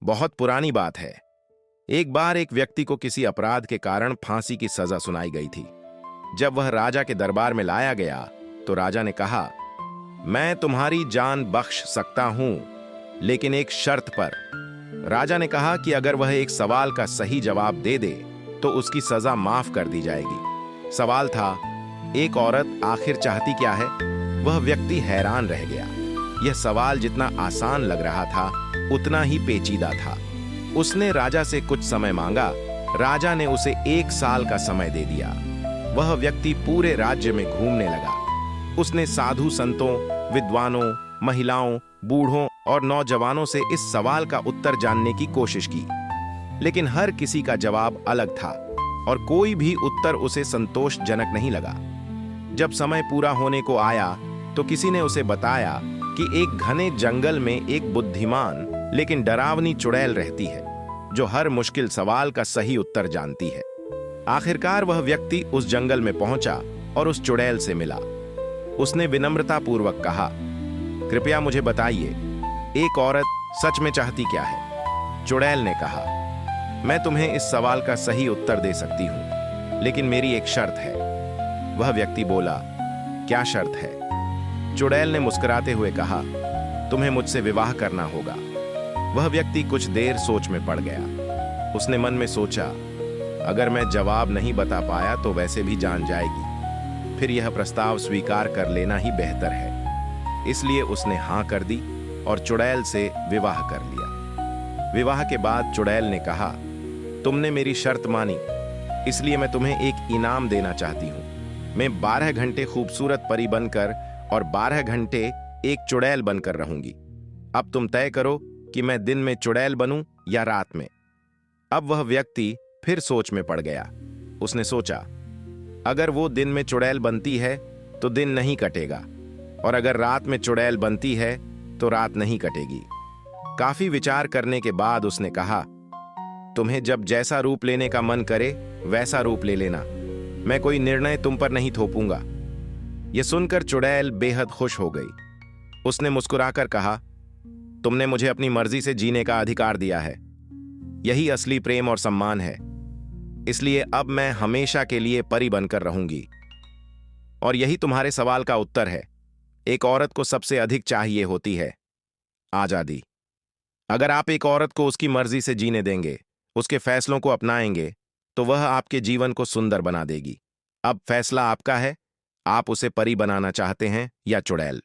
बहुत पुरानी बात है। एक बार एक व्यक्ति को किसी अपराध के कारण फांसी की सजा सुनाई गई थी। जब वह राजा के दरबार में लाया गया तो राजा ने कहा, मैं तुम्हारी जान बख्श सकता हूं, लेकिन एक शर्त पर। राजा ने कहा कि अगर वह एक सवाल का सही जवाब दे दे तो उसकी सजा माफ कर दी जाएगी। सवाल था, एक औरत आखिर चाहती क्या है? वह व्यक्ति हैरान रह गया। यह सवाल जितना आसान लग रहा था उतना ही पेचीदा था। उसने राजा से कुछ समय मांगा। राजा ने उसे 1 साल का समय दे दिया। वह व्यक्ति पूरे राज्य में घूमने लगा। उसने साधु संतों, विद्वानों, महिलाओं, बूढ़ों और नौजवानों से इस सवाल का उत्तर जानने की कोशिश की, लेकिन हर किसी का जवाब अलग था और कोई भी उत्तर उसे संतोषजनक नहीं लगा। जब समय पूरा होने को आया तो किसी ने उसे बताया कि एक घने जंगल में एक बुद्धिमान लेकिन डरावनी चुड़ैल रहती है जो हर मुश्किल सवाल का सही उत्तर जानती है। आखिरकार वह व्यक्ति उस जंगल में पहुंचा और उस चुड़ैल से मिला। उसने विनम्रतापूर्वक कहा, कृपया मुझे बताइए, एक औरत सच में चाहती क्या है? चुड़ैल ने कहा, मैं तुम्हें इस सवाल का सही उत्तर दे सकती हूं, लेकिन मेरी एक शर्त है। वह व्यक्ति बोला, क्या शर्त है? चुड़ैल ने मुस्कुराते हुए कहा, तुम्हें मुझसे विवाह करना होगा। वह व्यक्ति कुछ देर सोच में पड़ गया। उसने मन में सोचा, अगर मैं जवाब नहीं बता पाया तो वैसे भी जान जाएगी, फिर यह प्रस्ताव स्वीकार कर लेना ही बेहतर है। इसलिए उसने हां कर दी और चुड़ैल से विवाह कर लिया। विवाह के बाद चुड़ैल ने कहा, तुमने मेरी शर्त मानी, इसलिए मैं तुम्हें एक इनाम देना चाहती हूं। मैं 12 घंटे खूबसूरत परी बनकर और 12 घंटे एक चुड़ैल बनकर रहूंगी। अब तुम तय करो कि मैं दिन में चुड़ैल बनूं या रात में। अब वह व्यक्ति फिर सोच में पड़ गया। उसने सोचा, अगर वो दिन में चुड़ैल बनती है तो दिन नहीं कटेगा, और अगर रात में चुड़ैल बनती है तो रात नहीं कटेगी। काफी विचार करने के बाद उसने कहा, तुम्हें जब जैसा रूप लेने का मन करे वैसा रूप ले लेना। मैं कोई निर्णय तुम पर नहीं थोपूंगा। यह सुनकर चुड़ैल बेहद खुश हो गई। उसने मुस्कुराकर कहा, तुमने मुझे अपनी मर्जी से जीने का अधिकार दिया है। यही असली प्रेम और सम्मान है। इसलिए अब मैं हमेशा के लिए परी बनकर रहूंगी। और यही तुम्हारे सवाल का उत्तर है। एक औरत को सबसे अधिक चाहिए होती है आजादी। अगर आप एक औरत को उसकी मर्जी से जीने देंगे, उसके फैसलों को अपनाएंगे, तो वह आपके जीवन को सुंदर बना देगी। अब फैसला आपका है, आप उसे परी बनाना चाहते हैं या चुड़ैल।